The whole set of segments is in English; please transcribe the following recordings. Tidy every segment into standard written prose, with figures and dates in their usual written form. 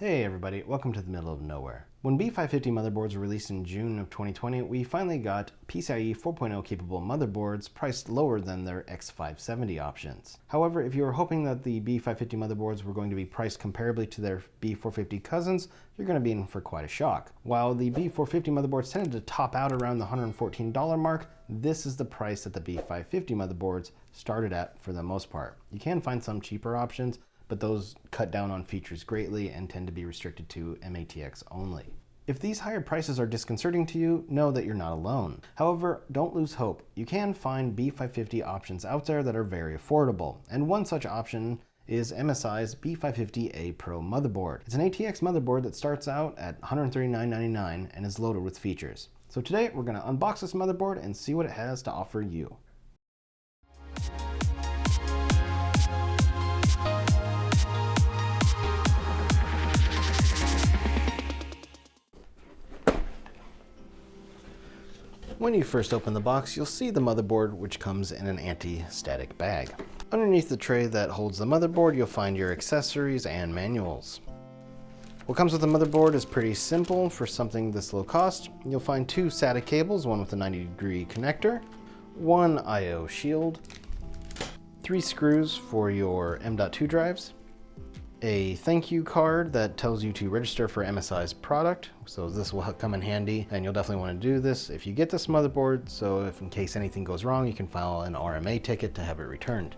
Hey everybody, welcome to the middle of nowhere. When B550 motherboards were released in June of 2020, we finally got PCIe 4.0 capable motherboards priced lower than their X570 options. However, if you were hoping that the B550 motherboards were going to be priced comparably to their B450 cousins, you're going to be in for quite a shock. While the B450 motherboards tended to top out around the $114 mark, this is the price that the B550 motherboards started at for the most part. You can find some cheaper options, but those cut down on features greatly and tend to be restricted to MATX only. If these higher prices are disconcerting to you, know that you're not alone. However, don't lose hope. You can find B550 options out there that are very affordable, and one such option is MSI's B550-A Pro motherboard. It's an ATX motherboard that starts out at $139.99 and is loaded with features. So today we're going to unbox this motherboard and see what it has to offer you. When you first open the box, you'll see the motherboard, which comes in an anti-static bag. Underneath the tray that holds the motherboard, you'll find your accessories and manuals. What comes with the motherboard is pretty simple for something this low cost. You'll find two SATA cables, one with a 90-degree connector, one I/O shield, 3 screws for your M.2 drives, a thank you card that tells you to register for MSI's product, so this will come in handy, and you'll definitely want to do this if you get this motherboard, so if in case anything goes wrong you can file an RMA ticket to have it returned.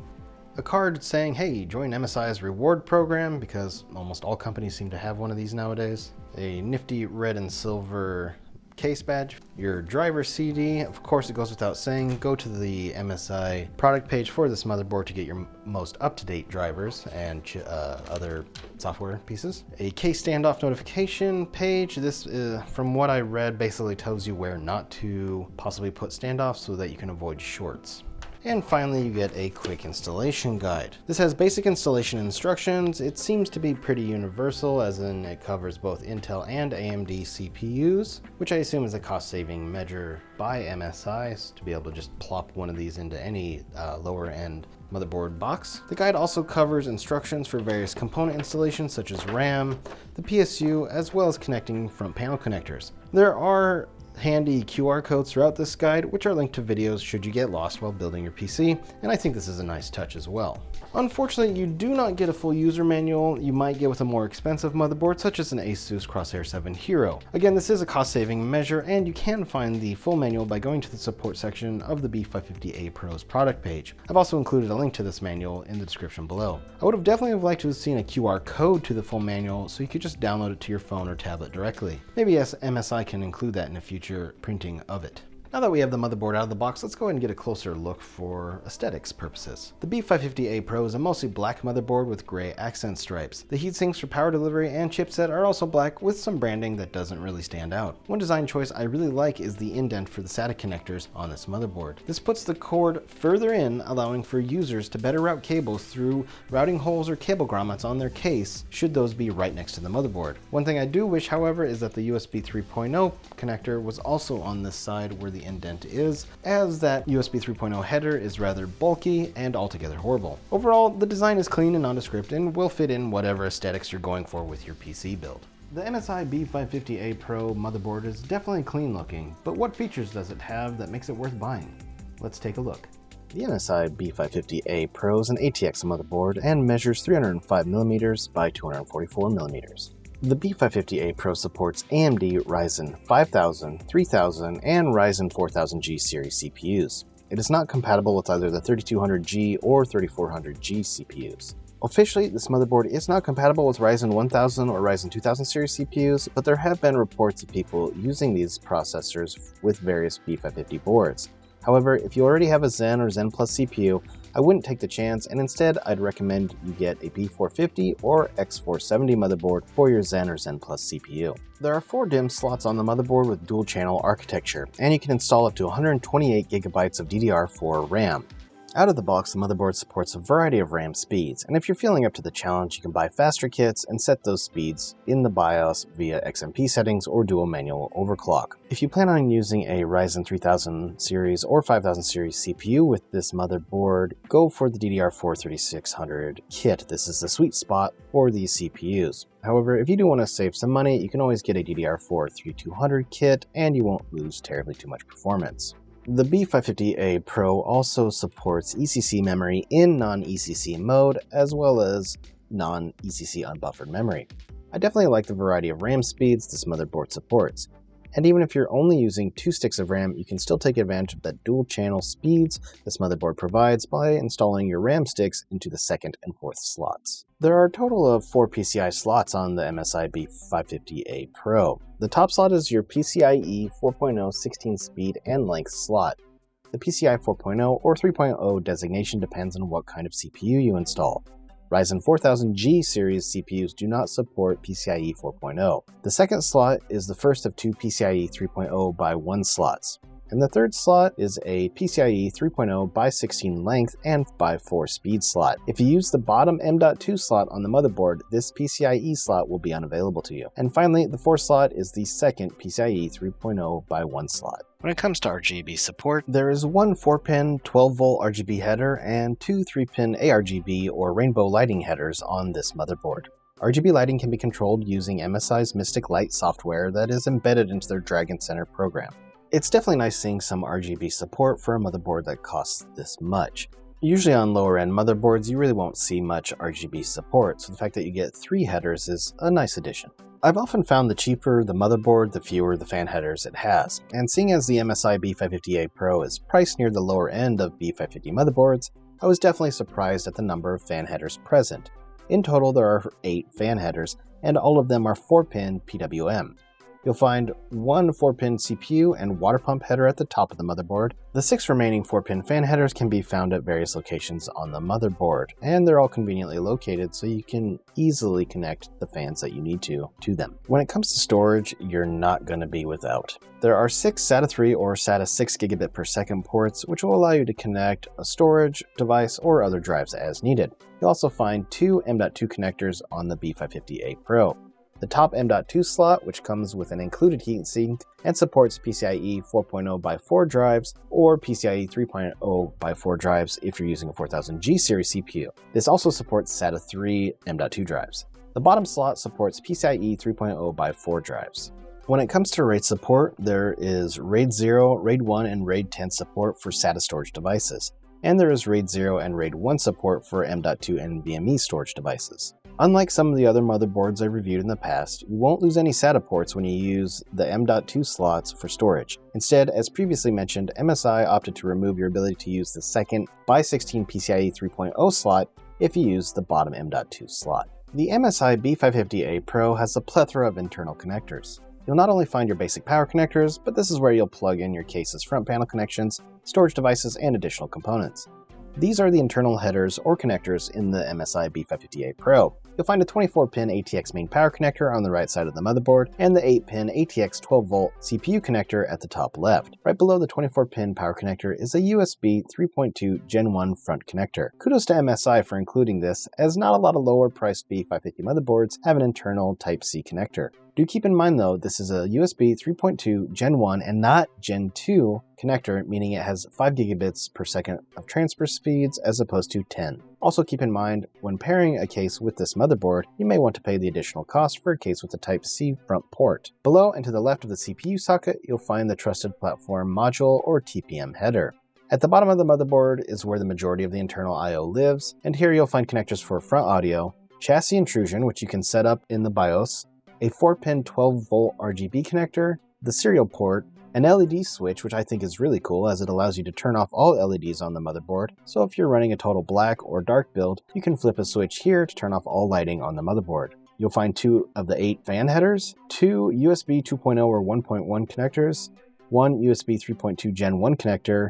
A card saying, hey, join MSI's reward program, because almost all companies seem to have one of these nowadays. A nifty red and silver case badge, your driver CD. Of course, it goes without saying, go to the MSI product page for this motherboard to get your most up-to-date drivers and other software pieces. A case standoff notification page. This is, from what I read, basically tells you where not to possibly put standoffs so that you can avoid shorts. And finally, you get a quick installation guide. This has basic installation instructions. It seems to be pretty universal, as in it covers both Intel and AMD CPUs, which I assume is a cost-saving measure by MSI to be able to just plop one of these into any lower-end motherboard box. The guide also covers instructions for various component installations such as RAM, the PSU, as well as connecting front panel connectors. There are handy QR codes throughout this guide, which are linked to videos should you get lost while building your PC, and I think this is a nice touch as well. Unfortunately, you do not get a full user manual you might get with a more expensive motherboard such as an Asus Crosshair 7 Hero. Again, this is a cost-saving measure, and you can find the full manual by going to the support section of the B550-A Pro's product page. I've also included a link to this manual in the description below. I would have definitely liked to have seen a QR code to the full manual so you could just download it to your phone or tablet directly. Maybe MSI can include that in a future printing of it. Now that we have the motherboard out of the box, let's go ahead and get a closer look for aesthetics purposes. The B550-A Pro is a mostly black motherboard with gray accent stripes. The heatsinks for power delivery and chipset are also black with some branding that doesn't really stand out. One design choice I really like is the indent for the SATA connectors on this motherboard. This puts the cord further in, allowing for users to better route cables through routing holes or cable grommets on their case, should those be right next to the motherboard. One thing I do wish, however, is that the USB 3.0 connector was also on this side where the indent is, as that USB 3.0 header is rather bulky and altogether horrible. Overall, the design is clean and nondescript and will fit in whatever aesthetics you're going for with your PC build. The MSI B550-A Pro motherboard is definitely clean looking, but what features does it have that makes it worth buying? Let's take a look. The MSI B550-A Pro is an ATX motherboard and measures 305mm by 244mm. The B550-A Pro supports AMD Ryzen 5000, 3000, and Ryzen 4000G series CPUs. It is not compatible with either the 3200G or 3400G CPUs. Officially, this motherboard is not compatible with Ryzen 1000 or Ryzen 2000 series CPUs, but there have been reports of people using these processors with various B550 boards. However, if you already have a Zen or Zen Plus CPU, I wouldn't take the chance, and instead I'd recommend you get a B450 or X470 motherboard for your Zen or Zen Plus CPU. There are 4 DIMM slots on the motherboard with dual channel architecture, and you can install up to 128GB of DDR4 RAM. Out of the box, the motherboard supports a variety of RAM speeds, and if you're feeling up to the challenge, you can buy faster kits and set those speeds in the BIOS via XMP settings or dual manual overclock. If you plan on using a Ryzen 3000 series or 5000 series CPU with this motherboard, go for the DDR4 3600 kit. This is the sweet spot for these CPUs. However, if you do want to save some money, you can always get a DDR4 3200 kit and you won't lose terribly too much performance. The B550-A Pro also supports ECC memory in non-ECC mode, as well as non-ECC unbuffered memory. I definitely like the variety of RAM speeds this motherboard supports. And even if you're only using 2 sticks of RAM, you can still take advantage of that dual channel speeds this motherboard provides by installing your RAM sticks into the 2nd and 4th slots. There are a total of 4 PCI slots on the MSI B550-A Pro. The top slot is your PCIe 4.0 16 speed and length slot. The PCI 4.0 or 3.0 designation depends on what kind of CPU you install. Ryzen 4000G series CPUs do not support PCIe 4.0. The second slot is the first of 2 PCIe 3.0 by 1 slots. And the third slot is a PCIe 3.0 by 16 length and by 4 speed slot. If you use the bottom M.2 slot on the motherboard, this PCIe slot will be unavailable to you. And finally, the fourth slot is the second PCIe 3.0 by 1 slot. When it comes to RGB support, there is one 4-pin 12-volt RGB header and 2 3-pin ARGB or rainbow lighting headers on this motherboard. RGB lighting can be controlled using MSI's Mystic Light software that is embedded into their Dragon Center program. It's definitely nice seeing some RGB support for a motherboard that costs this much. Usually on lower end motherboards, you really won't see much RGB support, so the fact that you get 3 headers is a nice addition. I've often found the cheaper the motherboard, the fewer the fan headers it has, and seeing as the MSI B550-A Pro is priced near the lower end of B550 motherboards, I was definitely surprised at the number of fan headers present. In total, there are 8 fan headers, and all of them are 4-pin PWM. You'll find one 4-pin CPU and water pump header at the top of the motherboard. The 6 remaining 4-pin fan headers can be found at various locations on the motherboard, and they're all conveniently located so you can easily connect the fans that you need to them. When it comes to storage, you're not going to be without. There are 6 SATA 3 or SATA 6 gigabit per second ports, which will allow you to connect a storage device or other drives as needed. You'll also find 2 M.2 connectors on the B550-A Pro. The top M.2 slot, which comes with an included heatsink and supports PCIe 4.0 by 4 drives or PCIe 3.0 by 4 drives if you're using a 4000G series CPU. This also supports SATA 3 M.2 drives. The bottom slot supports PCIe 3.0 by 4 drives. When it comes to RAID support, there is RAID 0, RAID 1, and RAID 10 support for SATA storage devices, and there is RAID 0 and RAID 1 support for M.2 and NVMe storage devices. Unlike some of the other motherboards I've reviewed in the past, you won't lose any SATA ports when you use the M.2 slots for storage. Instead, as previously mentioned, MSI opted to remove your ability to use the second by 16 PCIe 3.0 slot if you use the bottom M.2 slot. The MSI B550-A Pro has a plethora of internal connectors. You'll not only find your basic power connectors, but this is where you'll plug in your case's front panel connections, storage devices, and additional components. These are the internal headers or connectors in the MSI B550-A Pro. You'll find a 24-pin ATX main power connector on the right side of the motherboard, and the 8-pin ATX 12-volt CPU connector at the top left. Right below the 24-pin power connector is a USB 3.2 Gen 1 front connector. Kudos to MSI for including this, as not a lot of lower-priced B550 motherboards have an internal Type-C connector. Do keep in mind though, this is a USB 3.2 Gen 1 and not Gen 2 connector, meaning it has 5 gigabits per second of transfer speeds as opposed to 10. Also keep in mind, when pairing a case with this motherboard, you may want to pay the additional cost for a case with a Type-C front port. Below and to the left of the CPU socket, you'll find the Trusted Platform Module or TPM header. At the bottom of the motherboard is where the majority of the internal I/O lives, and here you'll find connectors for front audio, chassis intrusion, which you can set up in the BIOS, a 4-pin 12-volt RGB connector, the serial port, an LED switch, which I think is really cool as it allows you to turn off all LEDs on the motherboard, so if you're running a total black or dark build, you can flip a switch here to turn off all lighting on the motherboard. You'll find 2 of the 8 fan headers, 2 USB 2.0 or 1.1 connectors, 1 USB 3.2 Gen 1 connector,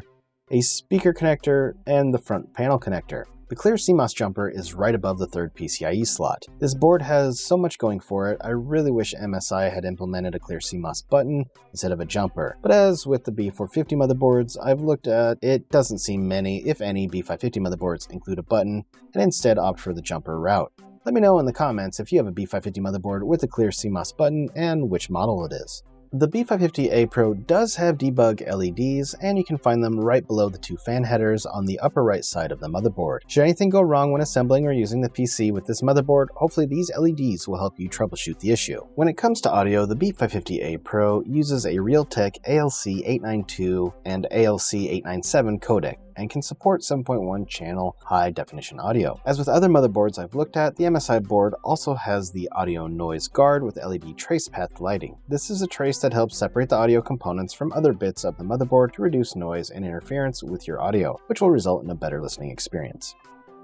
a speaker connector, and the front panel connector. The clear CMOS jumper is right above the third PCIe slot. This board has so much going for it, I really wish MSI had implemented a clear CMOS button instead of a jumper. But as with the B450 motherboards I've looked at, it doesn't seem many, if any, B550 motherboards include a button and instead opt for the jumper route. Let me know in the comments if you have a B550 motherboard with a clear CMOS button and which model it is. The B550-A Pro does have debug LEDs, and you can find them right below the two fan headers on the upper right side of the motherboard. Should anything go wrong when assembling or using the PC with this motherboard, hopefully these LEDs will help you troubleshoot the issue. When it comes to audio, the B550-A Pro uses a Realtek ALC892 and ALC897 codec, and can support 7.1 channel high definition audio. As with other motherboards I've looked at, the MSI board also has the audio noise guard with LED trace path lighting. This is a trace that helps separate the audio components from other bits of the motherboard to reduce noise and interference with your audio, which will result in a better listening experience.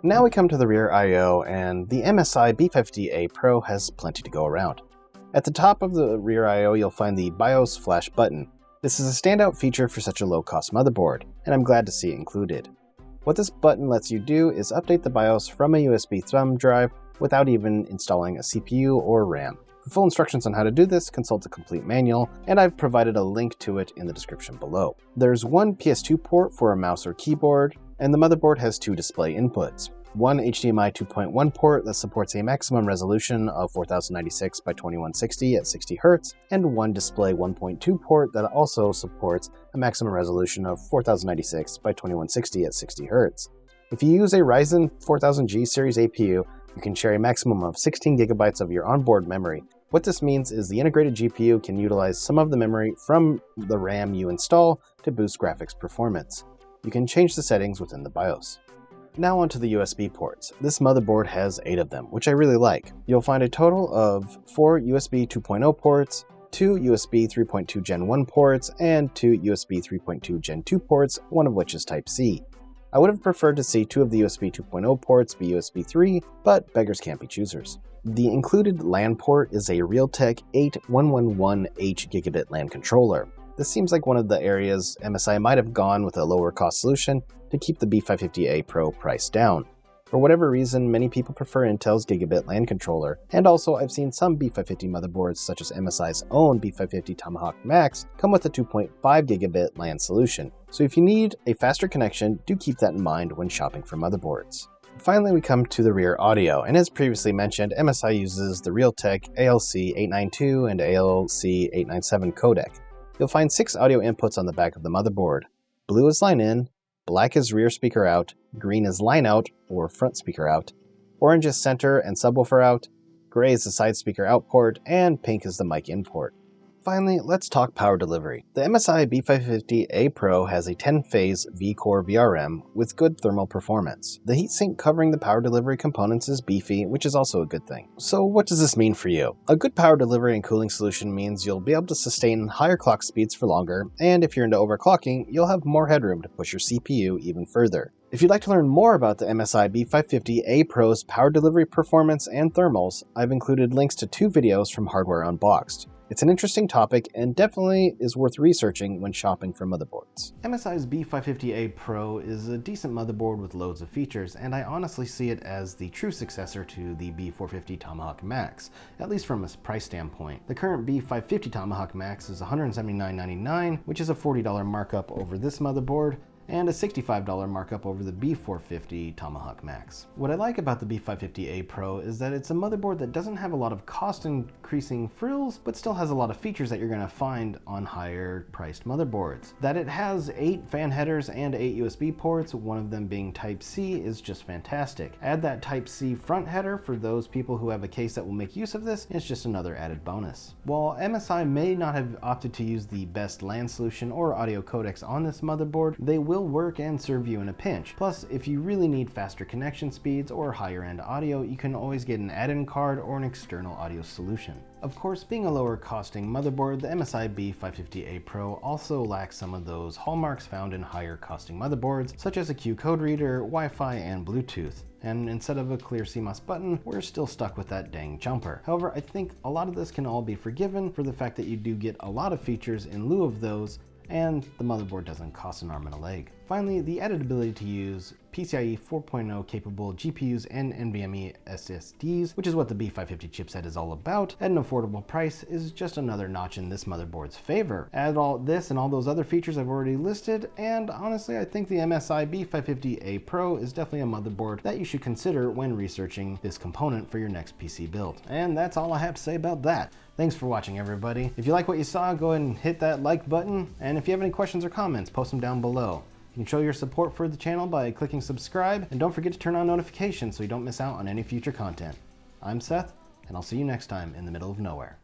Now we come to the rear I/O, and the MSI B550-A Pro has plenty to go around. At the top of the rear I/O you'll find the BIOS flash button. This is a standout feature for such a low-cost motherboard, and I'm glad to see it included. What this button lets you do is update the BIOS from a USB thumb drive without even installing a CPU or RAM. For full instructions on how to do this, consult the complete manual, and I've provided a link to it in the description below. There's one PS2 port for a mouse or keyboard, and the motherboard has two display inputs. One HDMI 2.1 port that supports a maximum resolution of 4096 by 2160 at 60 Hz, and one display 1.2 port that also supports a maximum resolution of 4096 by 2160 at 60 Hz. If you use a Ryzen 4000G series APU, you can share a maximum of 16 GB of your onboard memory. What this means is the integrated GPU can utilize some of the memory from the RAM you install to boost graphics performance. You can change the settings within the BIOS. Now onto the USB ports. This motherboard has 8 of them, which I really like. You'll find a total of 4 USB 2.0 ports, 2 USB 3.2 Gen 1 ports, and 2 USB 3.2 Gen 2 ports, one of which is Type-C. I would have preferred to see 2 of the USB 2.0 ports be USB 3, but beggars can't be choosers. The included LAN port is a Realtek 8111H gigabit LAN controller. This seems like one of the areas MSI might have gone with a lower cost solution to keep the B550-A Pro price down. For whatever reason, many people prefer Intel's gigabit LAN controller, and also I've seen some B550 motherboards such as MSI's own B550 Tomahawk Max come with a 2.5 gigabit LAN solution. So if you need a faster connection, do keep that in mind when shopping for motherboards. Finally, we come to the rear audio, and as previously mentioned, MSI uses the Realtek ALC892 and ALC897 codec. You'll find 6 audio inputs on the back of the motherboard. Blue is line in, black is rear speaker out, green is line out or front speaker out, orange is center and subwoofer out, gray is the side speaker out port, and pink is the mic in port. Finally, let's talk power delivery. The MSI B550-A Pro has a 10-phase V-Core VRM with good thermal performance. The heatsink covering the power delivery components is beefy, which is also a good thing. So what does this mean for you? A good power delivery and cooling solution means you'll be able to sustain higher clock speeds for longer, and if you're into overclocking, you'll have more headroom to push your CPU even further. If you'd like to learn more about the MSI B550-A Pro's power delivery performance and thermals, I've included links to 2 videos from Hardware Unboxed. It's an interesting topic and definitely is worth researching when shopping for motherboards. MSI's B550-A Pro is a decent motherboard with loads of features, and I honestly see it as the true successor to the B450 Tomahawk Max, at least from a price standpoint. The current B550 Tomahawk Max is $179.99, which is a $40 markup over this motherboard, and a $65 markup over the B450 Tomahawk Max. What I like about the B550-A Pro is that it's a motherboard that doesn't have a lot of cost increasing frills, but still has a lot of features that you're going to find on higher priced motherboards. That it has 8 fan headers and 8 USB ports, one of them being Type-C, is just fantastic. Add that Type-C front header for those people who have a case that will make use of this, and it's just another added bonus. While MSI may not have opted to use the best LAN solution or audio codecs on this motherboard, they will work and serve you in a pinch. Plus, if you really need faster connection speeds or higher end audio, you can always get an add-in card or an external audio solution. Of course, being a lower costing motherboard, the MSI B550-A Pro also lacks some of those hallmarks found in higher costing motherboards, such as a Q code reader, Wi-Fi, and Bluetooth. And instead of a clear CMOS button, we're still stuck with that dang jumper. However, I think a lot of this can all be forgiven for the fact that you do get a lot of features in lieu of those, and the motherboard doesn't cost an arm and a leg. Finally, the added ability to use PCIe 4.0 capable GPUs and NVMe SSDs, which is what the B550 chipset is all about, at an affordable price is just another notch in this motherboard's favor. Add all this and all those other features I've already listed, and honestly I think the MSI B550-A Pro is definitely a motherboard that you should consider when researching this component for your next PC build. And that's all I have to say about that. Thanks for watching, everybody. If you like what you saw, go ahead and hit that like button, and if you have any questions or comments, post them down below. You can show your support for the channel by clicking subscribe, and don't forget to turn on notifications so you don't miss out on any future content. I'm Seth, and I'll see you next time in the middle of nowhere.